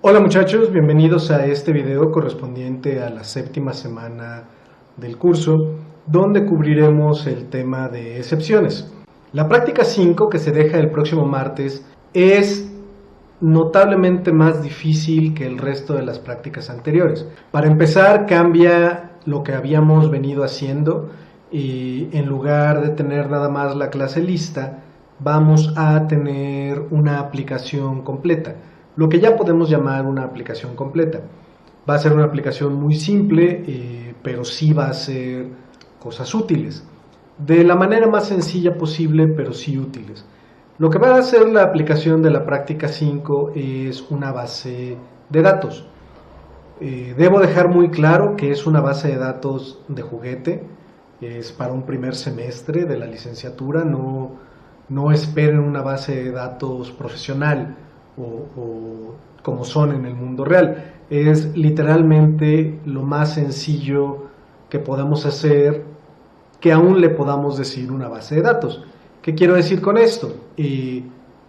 Hola muchachos, bienvenidos a este video correspondiente a la séptima semana del curso, donde cubriremos el tema de excepciones. La práctica 5, que se deja el próximo martes, es notablemente más difícil que el resto de las prácticas anteriores. Para empezar, cambia lo que habíamos venido haciendo y en lugar de tener nada más la clase lista, vamos a tener una aplicación completa, lo que ya podemos llamar una aplicación completa. Va a ser una aplicación muy simple, pero sí va a ser cosas útiles, de la manera más sencilla posible, pero sí útiles. Lo que va a hacer la aplicación de la práctica 5 es una base de datos. Debo dejar muy claro que es una base de datos de juguete, es para un primer semestre de la licenciatura, no esperen una base de datos profesional o como son en el mundo real. Es literalmente lo más sencillo que podemos hacer, que aún le podamos decir una base de datos. ¿Qué quiero decir con esto?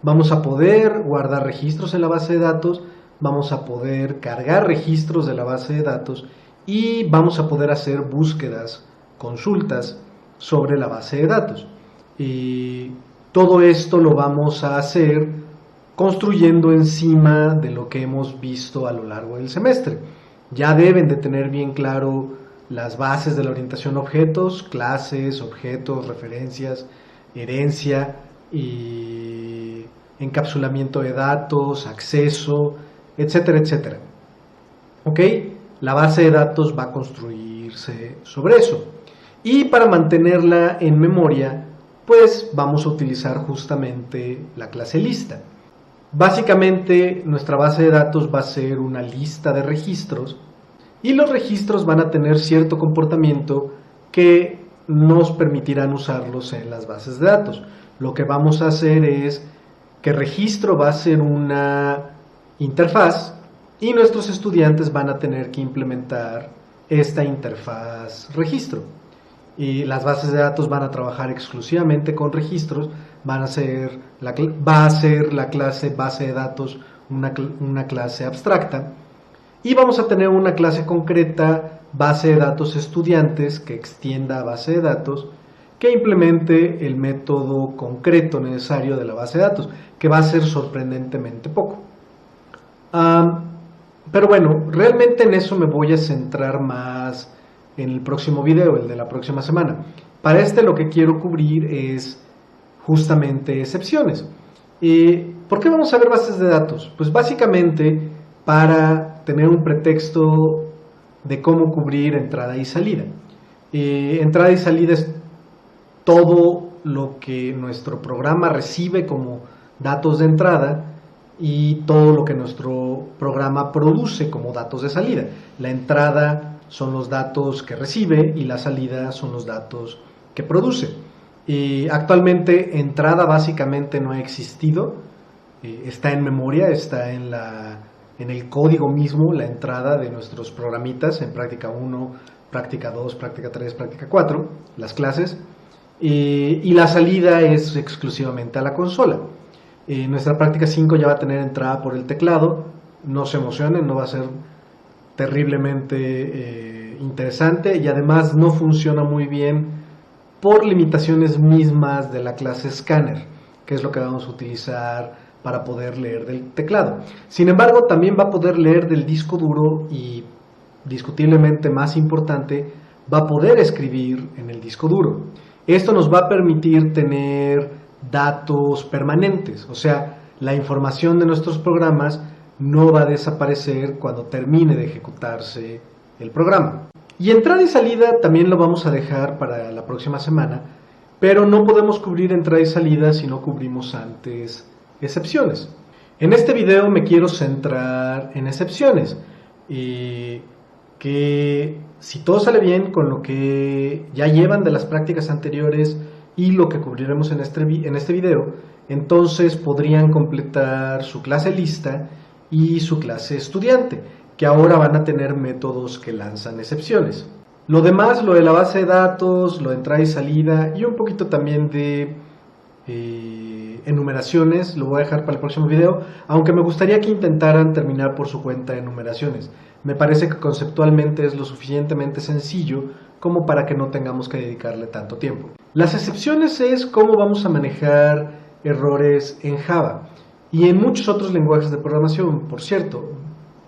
Vamos a poder guardar registros en la base de datos, vamos a poder cargar registros de la base de datos y vamos a poder hacer búsquedas, consultas sobre la base de datos. Todo esto lo vamos a hacer construyendo encima de lo que hemos visto a lo largo del semestre. Ya deben de tener bien claro las bases de la orientación a objetos, clases, objetos, referencias, herencia y encapsulamiento de datos, acceso, etcétera, etcétera. ¿Ok? La base de datos va a construirse sobre eso. Y para mantenerla en memoria, pues vamos a utilizar justamente la clase lista. Básicamente nuestra base de datos va a ser una lista de registros y los registros van a tener cierto comportamiento que nos permitirán usarlos en las bases de datos. Lo que vamos a hacer es que registro va a ser una interfaz y nuestros estudiantes van a tener que implementar esta interfaz registro. Y las bases de datos van a trabajar exclusivamente con registros, va a ser la clase base de datos una clase abstracta, y vamos a tener una clase concreta base de datos estudiantes que extienda a base de datos, que implemente el método concreto necesario de la base de datos, que va a ser sorprendentemente poco. Pero bueno, realmente en eso me voy a centrar más en el próximo video, el de la próxima semana. Para lo que quiero cubrir es justamente excepciones. ¿Por qué vamos a ver bases de datos? Pues básicamente para tener un pretexto de cómo cubrir entrada y salida. Entrada y salida es todo lo que nuestro programa recibe como datos de entrada y todo lo que nuestro programa produce como datos de salida. La entrada son los datos que recibe y la salida son los datos que produce. Actualmente entrada básicamente no ha existido, está en memoria, está en el código mismo, la entrada de nuestros programitas en práctica 1, práctica 2, práctica 3, práctica 4, las clases, y la salida es exclusivamente a la consola. Nuestra práctica 5 ya va a tener entrada por el teclado, no se emocionen, no va a ser terriblemente interesante, y además no funciona muy bien por limitaciones mismas de la clase Scanner, que es lo que vamos a utilizar para poder leer del teclado. Sin embargo, también va a poder leer del disco duro y, discutiblemente más importante, va a poder escribir en el disco duro. Esto nos va a permitir tener datos permanentes, o sea, la información de nuestros programas no va a desaparecer cuando termine de ejecutarse el programa. Y entrada y salida también lo vamos a dejar para la próxima semana, pero no podemos cubrir entrada y salida si no cubrimos antes excepciones. En este video me quiero centrar en excepciones, que si todo sale bien con lo que ya llevan de las prácticas anteriores y lo que cubriremos en este video, entonces podrían completar su clase lista y su clase estudiante, que ahora van a tener métodos que lanzan excepciones. Lo demás, lo de la base de datos, lo de entrada y salida y un poquito también de enumeraciones, lo voy a dejar para el próximo video, aunque me gustaría que intentaran terminar por su cuenta enumeraciones. Me parece que conceptualmente es lo suficientemente sencillo como para que no tengamos que dedicarle tanto tiempo. Las excepciones es cómo vamos a manejar errores en Java y en muchos otros lenguajes de programación, por cierto,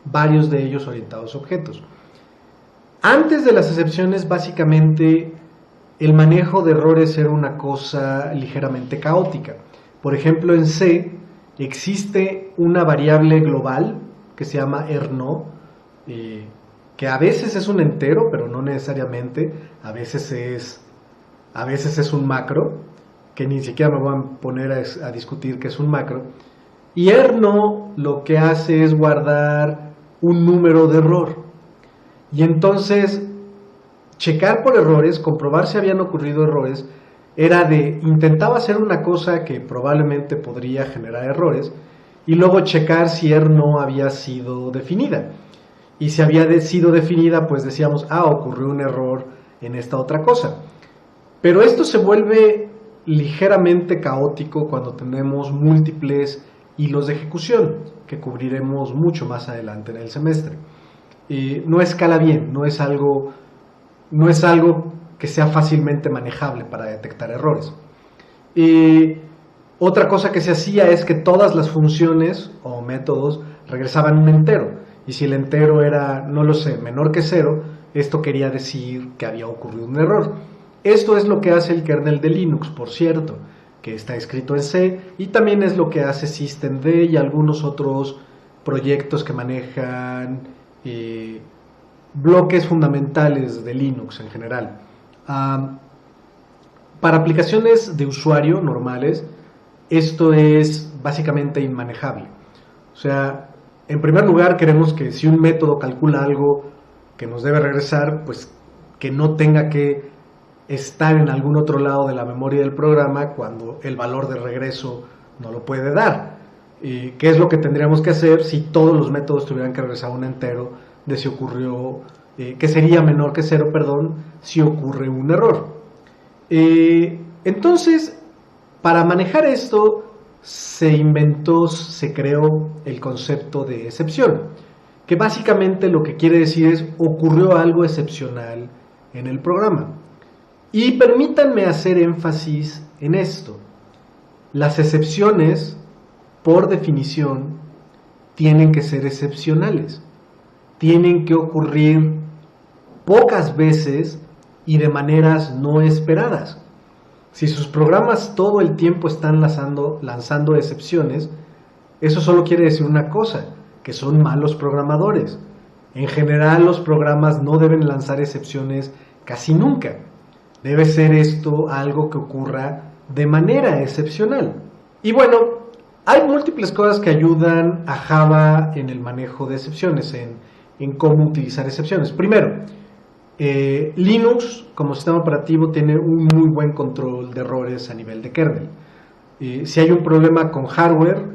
varios de ellos orientados a objetos. Antes de las excepciones, básicamente, el manejo de errores era una cosa ligeramente caótica. Por ejemplo, en C existe una variable global que se llama erno, que a veces es un entero, pero no necesariamente. A veces es un macro, que ni siquiera me voy a poner a discutir qué es un macro. Y erno lo que hace es guardar un número de error. Y entonces, checar por errores, comprobar si habían ocurrido errores, intentaba hacer una cosa que probablemente podría generar errores, y luego checar si erno había sido definida. Y si había sido definida, pues decíamos, ocurrió un error en esta otra cosa. Pero esto se vuelve ligeramente caótico cuando tenemos múltiples hilos de ejecución, que cubriremos mucho más adelante en el semestre. No escala bien, no es algo que sea fácilmente manejable para detectar errores. Otra cosa que se hacía es que todas las funciones o métodos regresaban un entero. Y si el entero era, no lo sé, menor que 0, esto quería decir que había ocurrido un error. Esto es lo que hace el kernel de Linux, por cierto, que está escrito en C, y también es lo que hace systemd y algunos otros proyectos que manejan bloques fundamentales de Linux en general. Para aplicaciones de usuario normales, esto es básicamente inmanejable. O sea, en primer lugar, queremos que si un método calcula algo que nos debe regresar, pues que no tenga que estar en algún otro lado de la memoria del programa cuando el valor de regreso no lo puede dar. ¿Qué es lo que tendríamos que hacer si todos los métodos tuvieran que regresar un entero de si ocurrió, que sería menor que 0, si ocurre un error? Entonces, para manejar esto, se creó el concepto de excepción, que básicamente lo que quiere decir es ocurrió algo excepcional en el programa. Y permítanme hacer énfasis en esto. Las excepciones, por definición, tienen que ser excepcionales. Tienen que ocurrir pocas veces y de maneras no esperadas. Si sus programas todo el tiempo están lanzando excepciones, eso solo quiere decir una cosa, que son malos programadores. En general, los programas no deben lanzar excepciones casi nunca. Debe ser esto algo que ocurra de manera excepcional. Y bueno, hay múltiples cosas que ayudan a Java en el manejo de excepciones, en cómo utilizar excepciones. Primero, Linux como sistema operativo tiene un muy buen control de errores a nivel de kernel. Si hay un problema con hardware,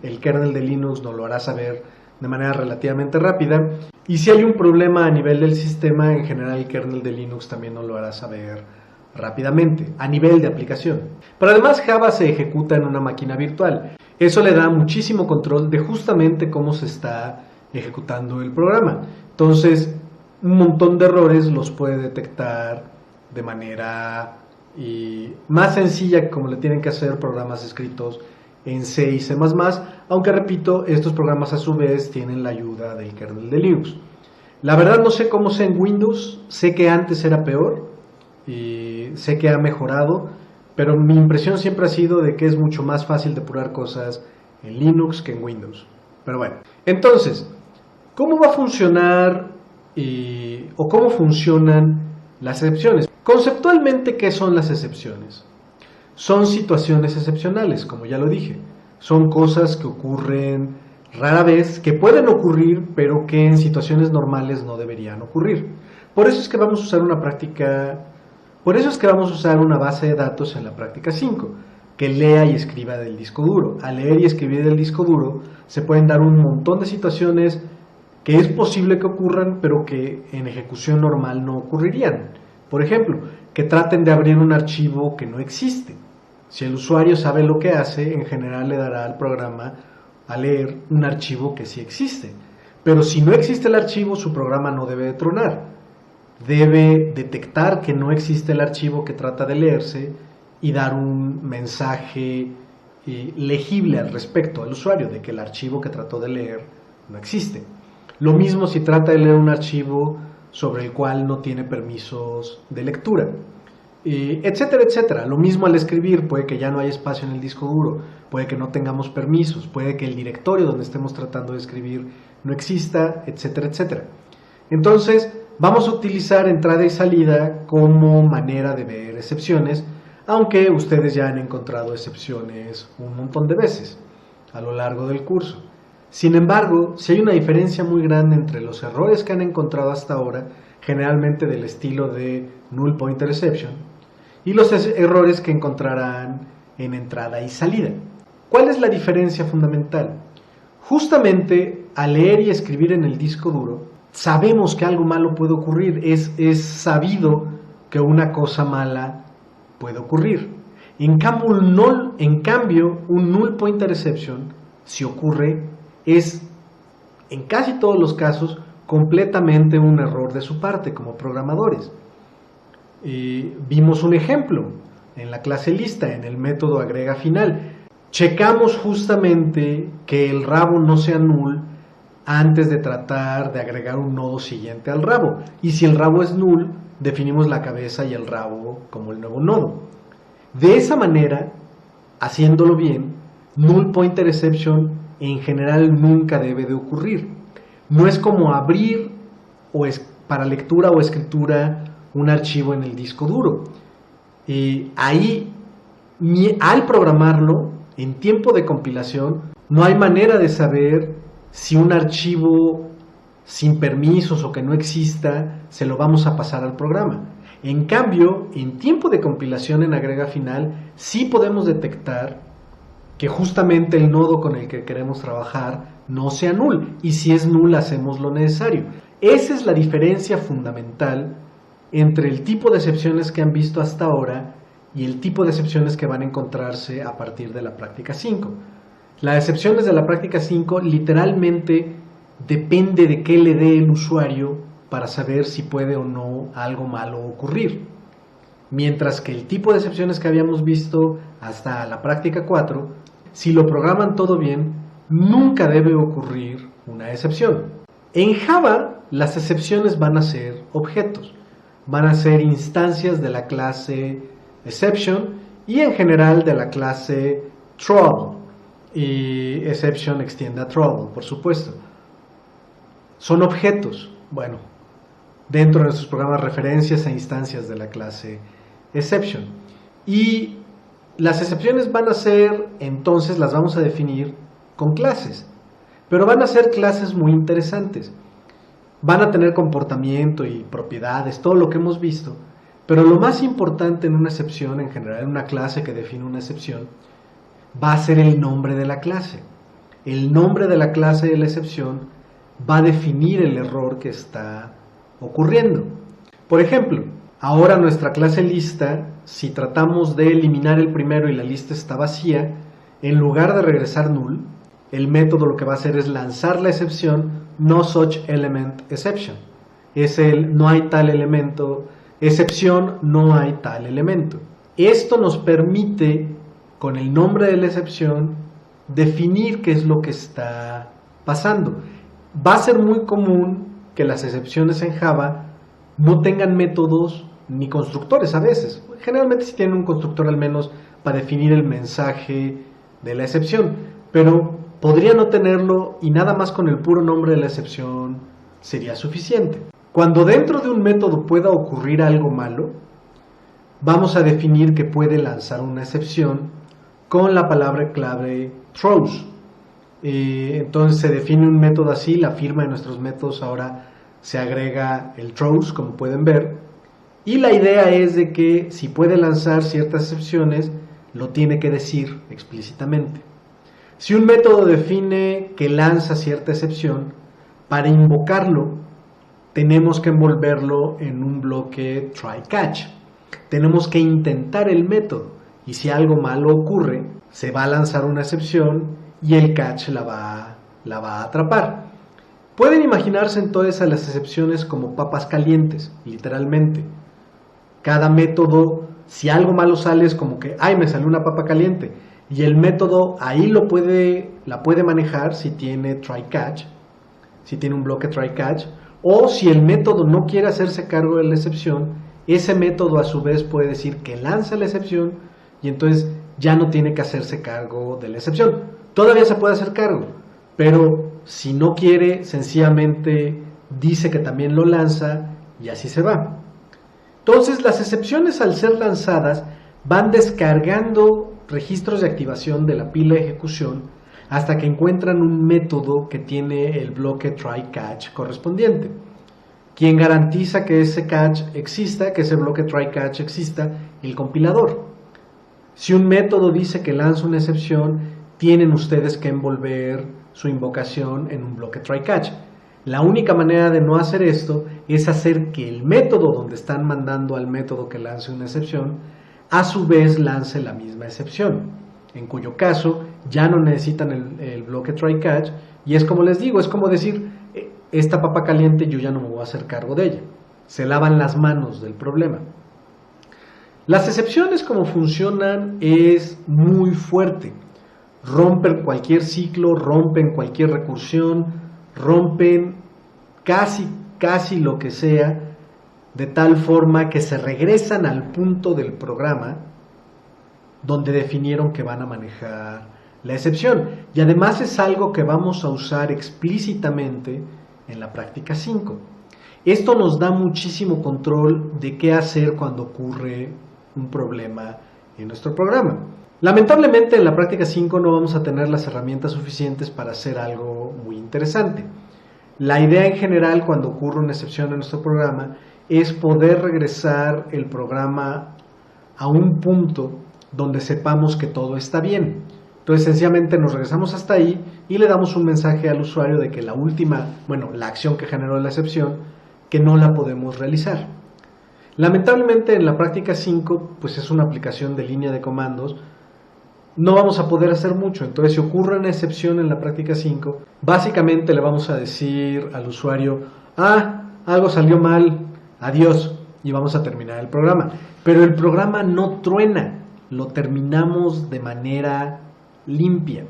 el kernel de Linux nos lo hará saber de manera relativamente rápida. Y si hay un problema a nivel del sistema, en general el kernel de Linux también nos lo hará saber rápidamente, a nivel de aplicación. Pero además Java se ejecuta en una máquina virtual. Eso le da muchísimo control de justamente cómo se está ejecutando el programa. Entonces, un montón de errores los puede detectar de manera más sencilla que como le tienen que hacer programas escritos en C y C++, aunque repito, estos programas a su vez tienen la ayuda del kernel de Linux. La verdad no sé cómo sea en Windows, sé que antes era peor y sé que ha mejorado, pero mi impresión siempre ha sido de que es mucho más fácil depurar cosas en Linux que en Windows. Pero bueno, entonces, ¿cómo va a funcionar o cómo funcionan las excepciones? Conceptualmente, ¿qué son las excepciones? Son situaciones excepcionales, como ya lo dije. Son cosas que ocurren rara vez, que pueden ocurrir, pero que en situaciones normales no deberían ocurrir. Por eso es que vamos a usar una base de datos en la práctica 5, que lea y escriba del disco duro. Al leer y escribir del disco duro, se pueden dar un montón de situaciones que es posible que ocurran, pero que en ejecución normal no ocurrirían. Por ejemplo, que traten de abrir un archivo que no existe. Si el usuario sabe lo que hace, en general le dará al programa a leer un archivo que sí existe. Pero si no existe el archivo, su programa no debe de tronar. Debe detectar que no existe el archivo que trata de leerse y dar un mensaje legible al respecto al usuario de que el archivo que trató de leer no existe. Lo mismo si trata de leer un archivo sobre el cual no tiene permisos de lectura, etcétera, etcétera. Lo mismo al escribir, puede que ya no haya espacio en el disco duro, puede que no tengamos permisos, puede que el directorio donde estemos tratando de escribir no exista, etcétera, etcétera. Entonces, vamos a utilizar entrada y salida como manera de ver excepciones, aunque ustedes ya han encontrado excepciones un montón de veces a lo largo del curso. Sin embargo, si hay una diferencia muy grande entre los errores que han encontrado hasta ahora, generalmente del estilo de null pointer exception, y los errores que encontrarán en entrada y salida. ¿Cuál es la diferencia fundamental? Justamente al leer y escribir en el disco duro, sabemos que algo malo puede ocurrir, es sabido que una cosa mala puede ocurrir. En cambio, un null pointer exception, si ocurre, es en casi todos los casos completamente un error de su parte como programadores. Vimos un ejemplo en la clase lista, en el método agrega final. Checamos justamente que el rabo no sea null antes de tratar de agregar un nodo siguiente al rabo. Y si el rabo es null, definimos la cabeza y el rabo como el nuevo nodo. De esa manera, haciéndolo bien, null pointer exception en general nunca debe de ocurrir. No es como abrir para lectura o escritura un archivo en el disco duro. Ahí, al programarlo, en tiempo de compilación, no hay manera de saber si un archivo sin permisos o que no exista, se lo vamos a pasar al programa. En cambio, en tiempo de compilación en agrega final, sí podemos detectar que justamente el nodo con el que queremos trabajar no sea null, y si es null hacemos lo necesario. Esa es la diferencia fundamental entre el tipo de excepciones que han visto hasta ahora y el tipo de excepciones que van a encontrarse a partir de la práctica 5. Las excepciones de la práctica 5 literalmente depende de qué le dé el usuario para saber si puede o no algo malo ocurrir. Mientras que el tipo de excepciones que habíamos visto hasta la práctica 4, si lo programan todo bien, nunca debe ocurrir una excepción. En Java, las excepciones van a ser objetos, van a ser instancias de la clase exception y en general de la clase trouble. Y exception extiende a trouble, por supuesto. Son objetos, bueno, dentro de nuestros programas referencias a instancias de la clase exception. Y las excepciones van a ser, entonces las vamos a definir con clases, pero van a ser clases muy interesantes. Van a tener comportamiento y propiedades, todo lo que hemos visto, pero lo más importante en una excepción, en general en una clase que define una excepción, va a ser el nombre de la clase. El nombre de la clase de la excepción va a definir el error que está ocurriendo. Por ejemplo, ahora nuestra clase lista, si tratamos de eliminar el primero y la lista está vacía, en lugar de regresar null, el método lo que va a hacer es lanzar la excepción no such element exception. Es el no hay tal elemento, excepción no hay tal elemento. Esto nos permite, con el nombre de la excepción, definir qué es lo que está pasando. Va a ser muy común que las excepciones en Java no tengan métodos ni constructores a veces. Generalmente sí tienen un constructor al menos para definir el mensaje de la excepción, pero podría no tenerlo y nada más con el puro nombre de la excepción sería suficiente. Cuando dentro de un método pueda ocurrir algo malo, vamos a definir que puede lanzar una excepción con la palabra clave throws. Entonces se define un método así, la firma de nuestros métodos ahora se agrega el throws, como pueden ver, y la idea es de que si puede lanzar ciertas excepciones, lo tiene que decir explícitamente. Si un método define que lanza cierta excepción, para invocarlo tenemos que envolverlo en un bloque try catch. Tenemos que intentar el método y si algo malo ocurre, se va a lanzar una excepción y el catch la va a atrapar. Pueden imaginarse entonces a las excepciones como papas calientes, literalmente. Cada método, si algo malo sale, es como que, ay, me salió una papa caliente. Y el método ahí la puede manejar si tiene try catch, si tiene un bloque try catch, o si el método no quiere hacerse cargo de la excepción, ese método a su vez puede decir que lanza la excepción y entonces ya no tiene que hacerse cargo de la excepción. Todavía se puede hacer cargo, pero si no quiere, sencillamente dice que también lo lanza y así se va. Entonces las excepciones, al ser lanzadas, van descargando registros de activación de la pila de ejecución hasta que encuentran un método que tiene el bloque try catch correspondiente. Quien garantiza que ese catch exista, que ese bloque try catch exista, el compilador. Si un método dice que lanza una excepción, tienen ustedes que envolver su invocación en un bloque try catch. La única manera de no hacer esto es hacer que el método donde están mandando al método que lance una excepción, a su vez lance la misma excepción, en cuyo caso ya no necesitan el bloque try catch, y es como les digo, es como decir, esta papa caliente yo ya no me voy a hacer cargo de ella. Se lavan las manos del problema. Las excepciones, como funcionan, es muy fuerte. Rompen cualquier ciclo, rompen cualquier recursión, rompen casi lo que sea, de tal forma que se regresan al punto del programa donde definieron que van a manejar la excepción. Y además es algo que vamos a usar explícitamente en la práctica 5. Esto nos da muchísimo control de qué hacer cuando ocurre un problema en nuestro programa. Lamentablemente en la práctica 5 no vamos a tener las herramientas suficientes para hacer algo muy interesante. La idea en general cuando ocurre una excepción en nuestro programa es poder regresar el programa a un punto donde sepamos que todo está bien. Entonces sencillamente nos regresamos hasta ahí y le damos un mensaje al usuario de que la acción que generó la excepción, que no la podemos realizar. Lamentablemente en la práctica 5, pues es una aplicación de línea de comandos, no vamos a poder hacer mucho. Entonces si ocurre una excepción en la práctica 5, básicamente le vamos a decir al usuario, algo salió mal, adiós, y vamos a terminar el programa. Pero el programa no truena, lo terminamos de manera limpia.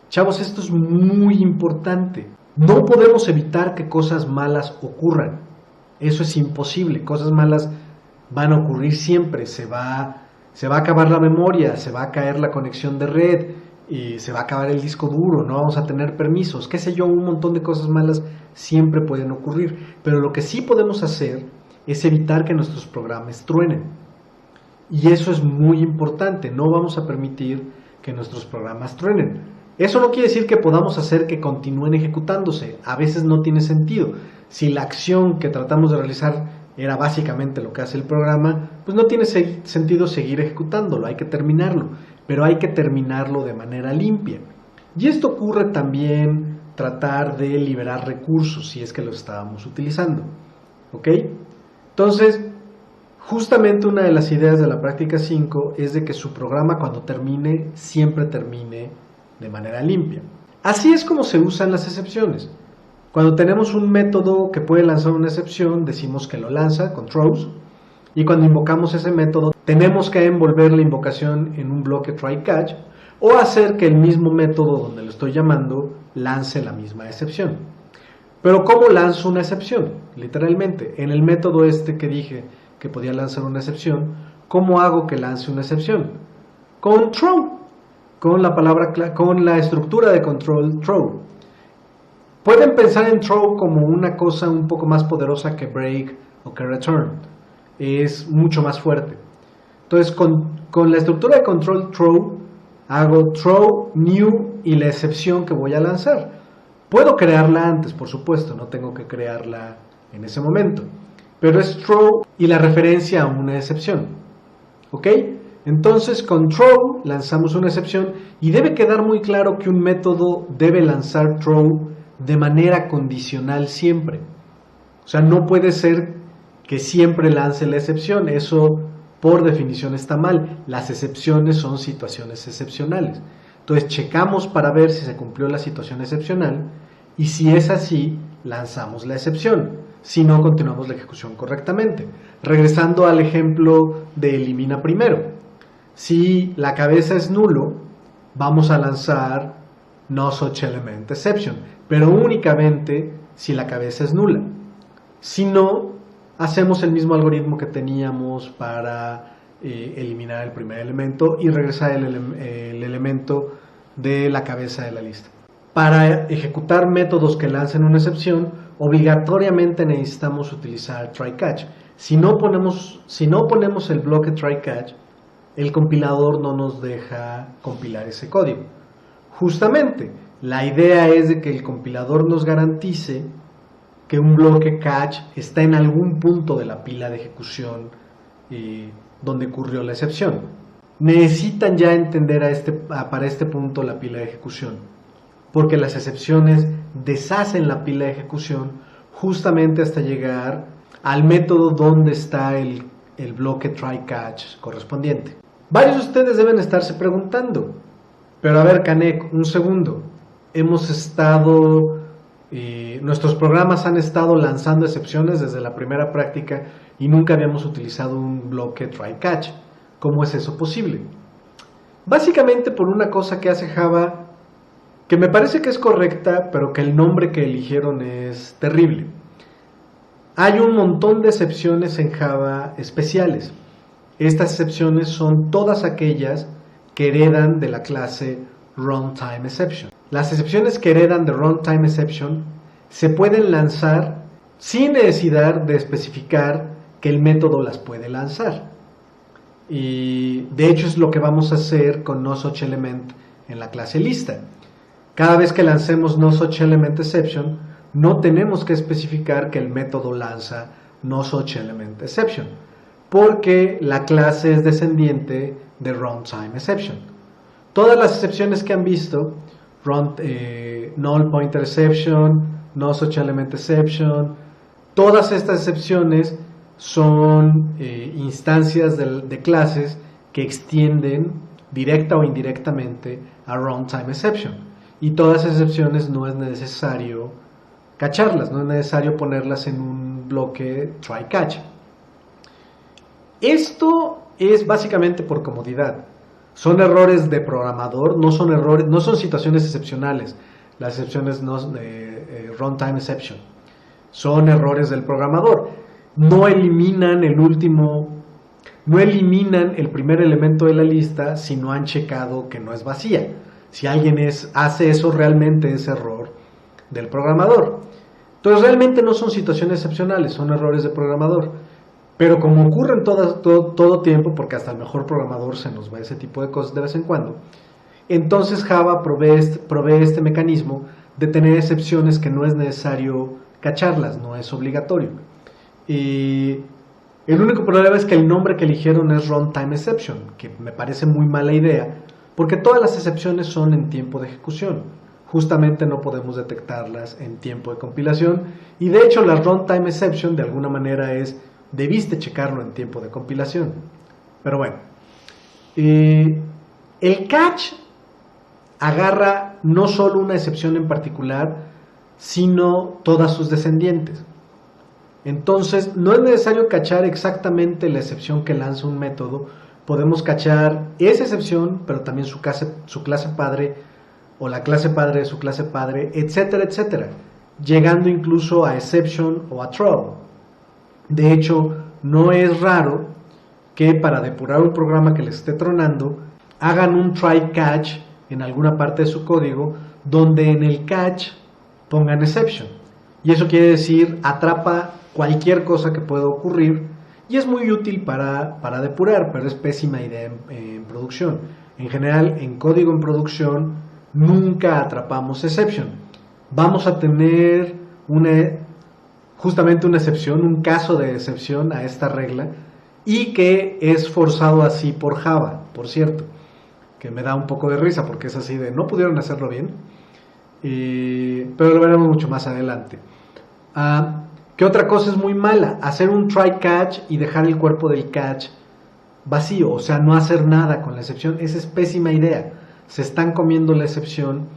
Chavos, esto es muy importante. No podemos evitar que cosas malas ocurran. Eso es imposible. Cosas malas van a ocurrir siempre. Se va a acabar la memoria, se va a caer la conexión de red, y se va a acabar el disco duro, no vamos a tener permisos, qué sé yo, un montón de cosas malas siempre pueden ocurrir. Pero lo que sí podemos hacer es evitar que nuestros programas truenen. Y eso es muy importante, no vamos a permitir que nuestros programas truenen. Eso no quiere decir que podamos hacer que continúen ejecutándose, a veces no tiene sentido. Si la acción que tratamos de realizar era básicamente lo que hace el programa, pues no tiene sentido seguir ejecutándolo, hay que terminarlo, pero hay que terminarlo de manera limpia. Y esto ocurre también tratar de liberar recursos si es que lo estábamos utilizando. ¿Ok? Entonces, justamente una de las ideas de la práctica 5 es de que su programa cuando termine, siempre termine de manera limpia. Así es como se usan las excepciones. Cuando tenemos un método que puede lanzar una excepción, decimos que lo lanza con throws, y cuando invocamos ese método, tenemos que envolver la invocación en un bloque try catch, o hacer que el mismo método donde lo estoy llamando lance la misma excepción. Pero ¿cómo lanzo una excepción? Literalmente, en el método que dije que podía lanzar una excepción, ¿cómo hago que lance una excepción? Con throw, con la estructura de control throw. Pueden pensar en throw como una cosa un poco más poderosa que break o que return. Es mucho más fuerte. Entonces con la estructura de control throw, hago throw, new y la excepción que voy a lanzar. Puedo crearla antes, por supuesto, no tengo que crearla en ese momento. Pero es throw y la referencia a una excepción. ¿Ok? Entonces con throw lanzamos una excepción y debe quedar muy claro que un método debe lanzar throw de manera condicional siempre. O sea, no puede ser que siempre lance la excepción. Eso por definición está mal. Las excepciones son situaciones excepcionales. Entonces checamos para ver si se cumplió la situación excepcional y si es así, lanzamos la excepción. Si no, continuamos la ejecución correctamente. Regresando al ejemplo de elimina primero. Si la cabeza es nulo, vamos a lanzar no such element exception, pero únicamente si la cabeza es nula. Si no, hacemos el mismo algoritmo que teníamos para eliminar el primer elemento y regresar el elemento de la cabeza de la lista. Para ejecutar métodos que lancen una excepción, obligatoriamente necesitamos utilizar try-catch. Si no ponemos el bloque try-catch, el compilador no nos deja compilar ese código. Justamente, la idea es de que el compilador nos garantice que un bloque catch está en algún punto de la pila de ejecución donde ocurrió la excepción. Necesitan ya entender para este punto la pila de ejecución, porque las excepciones deshacen la pila de ejecución justamente hasta llegar al método donde está el bloque try-catch correspondiente. Varios de ustedes deben estarse preguntando, pero a ver, Canek, un segundo, nuestros programas han estado lanzando excepciones desde la primera práctica y nunca habíamos utilizado un bloque try-catch. ¿Cómo es eso posible? Básicamente por una cosa que hace Java que me parece que es correcta, pero que el nombre que eligieron es terrible. Hay un montón de excepciones en Java especiales. Estas excepciones son todas aquellas que heredan de la clase runtime exception. Las excepciones que heredan de runtime exception se pueden lanzar sin necesidad de especificar que el método las puede lanzar. Y de hecho es lo que vamos a hacer con noSuchElement en la clase lista. Cada vez que lancemos noSuchElement exception, no tenemos que especificar que el método lanza noSuchElement exception, porque la clase es descendiente de runtime exception. Todas las excepciones que han visto, null pointer exception, noSuchElement exception, todas estas excepciones son instancias de clases que extienden directa o indirectamente a runtime exception. Y todas esas excepciones no es necesario cacharlas, no es necesario ponerlas en un bloque try-catch. Esto es básicamente por comodidad. Son errores de programador, no son situaciones excepcionales. Las excepciones de runtime exception son errores del programador. No eliminan el primer elemento de la lista si no han checado que no es vacía. Si alguien hace eso, realmente es error del programador. Entonces realmente no son situaciones excepcionales, son errores de programador. Pero como ocurre en todo tiempo, porque hasta el mejor programador se nos va ese tipo de cosas de vez en cuando, entonces Java provee este mecanismo de tener excepciones que no es necesario cacharlas, no es obligatorio. Y el único problema es que el nombre que eligieron es runtime exception, que me parece muy mala idea, porque todas las excepciones son en tiempo de ejecución. Justamente no podemos detectarlas en tiempo de compilación, y de hecho la runtime exception de alguna manera debiste checarlo en tiempo de compilación. Pero bueno, el catch agarra no solo una excepción en particular, sino todas sus descendientes. Entonces no es necesario cachar exactamente la excepción que lanza un método. Podemos cachar esa excepción, pero también su clase padre, o la clase padre de su clase padre, etcétera, etcétera, llegando incluso a exception o a throw. De hecho, no es raro que para depurar un programa que les esté tronando, hagan un try-catch en alguna parte de su código, donde en el catch pongan exception. Y eso quiere decir, atrapa cualquier cosa que pueda ocurrir, y es muy útil para depurar, pero es pésima idea en producción. En general, en código en producción, nunca atrapamos exception. Vamos a tener justamente una excepción, un caso de excepción a esta regla, y que es forzado así por Java, por cierto, que me da un poco de risa porque es así de no pudieron hacerlo bien, pero lo veremos mucho más adelante. ¿Qué otra cosa es muy mala? Hacer un try catch y dejar el cuerpo del catch vacío, o sea, no hacer nada con la excepción. Esa es pésima idea. Se están comiendo la excepción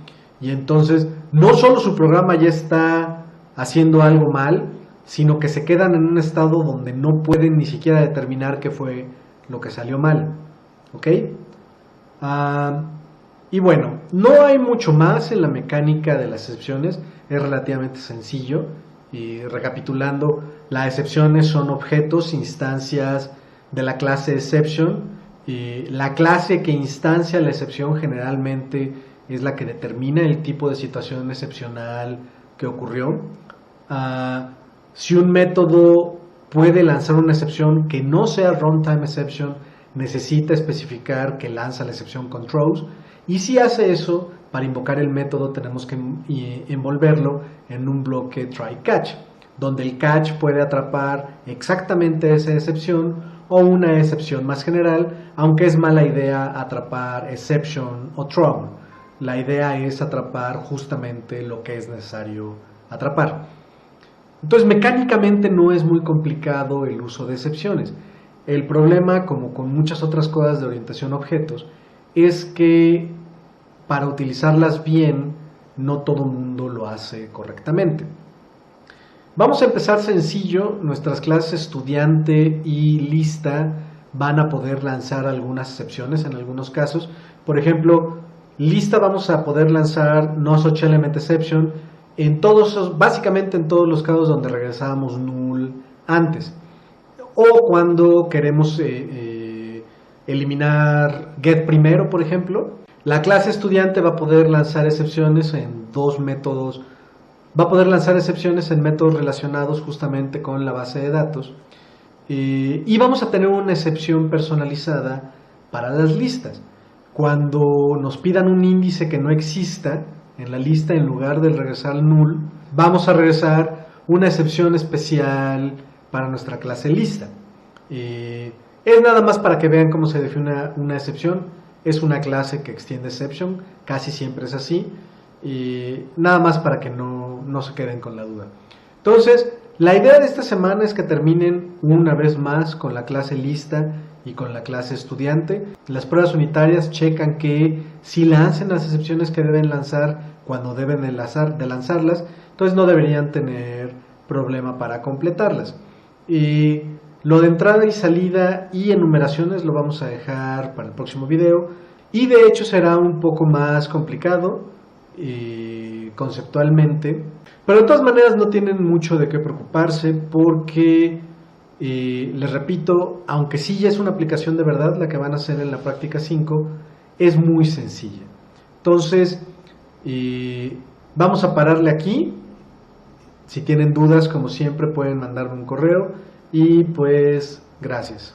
y entonces no solo su programa ya está haciendo algo mal, sino que se quedan en un estado donde no pueden ni siquiera determinar qué fue lo que salió mal. ¿Ok? Y bueno, no hay mucho más en la mecánica de las excepciones, es relativamente sencillo. Y recapitulando, las excepciones son objetos, instancias de la clase exception. Y la clase que instancia la excepción generalmente es la que determina el tipo de situación excepcional que ocurrió. Si un método puede lanzar una excepción que no sea runtime exception, necesita especificar que lanza la excepción con throws, y si hace eso, para invocar el método tenemos que envolverlo en un bloque try catch, donde el catch puede atrapar exactamente esa excepción o una excepción más general, aunque es mala idea atrapar exception o throw. La idea es atrapar justamente lo que es necesario atrapar. Entonces, mecánicamente no es muy complicado el uso de excepciones. El problema, como con muchas otras cosas de orientación a objetos, es que para utilizarlas bien, no todo el mundo lo hace correctamente. Vamos a empezar sencillo. Nuestras clases estudiante y lista van a poder lanzar algunas excepciones en algunos casos. Por ejemplo, lista vamos a poder lanzar no such element exception en todos, básicamente en todos los casos donde regresábamos null antes, o cuando queremos eliminar get primero, por ejemplo. La clase estudiante va a poder lanzar excepciones en dos métodos, va a poder lanzar excepciones en métodos relacionados justamente con la base de datos, y vamos a tener una excepción personalizada para las listas. Cuando nos pidan un índice que no exista en la lista, en lugar de regresar null, vamos a regresar una excepción especial para nuestra clase lista. Es nada más para que vean cómo se define una excepción. Es una clase que extiende exception, casi siempre es así. Nada más para que no se queden con la duda. Entonces, la idea de esta semana es que terminen una vez más con la clase lista y con la clase estudiante. Las pruebas unitarias checan que si lancen las excepciones que deben lanzar cuando deben de lanzarlas, entonces no deberían tener problema para completarlas. Y lo de entrada y salida y enumeraciones lo vamos a dejar para el próximo video, y de hecho será un poco más complicado conceptualmente, pero de todas maneras no tienen mucho de qué preocuparse, porque les repito, aunque sí ya es una aplicación de verdad la que van a hacer en la práctica 5, es muy sencilla. Entonces vamos a pararle aquí. Si tienen dudas, como siempre, pueden mandarme un correo, y pues gracias.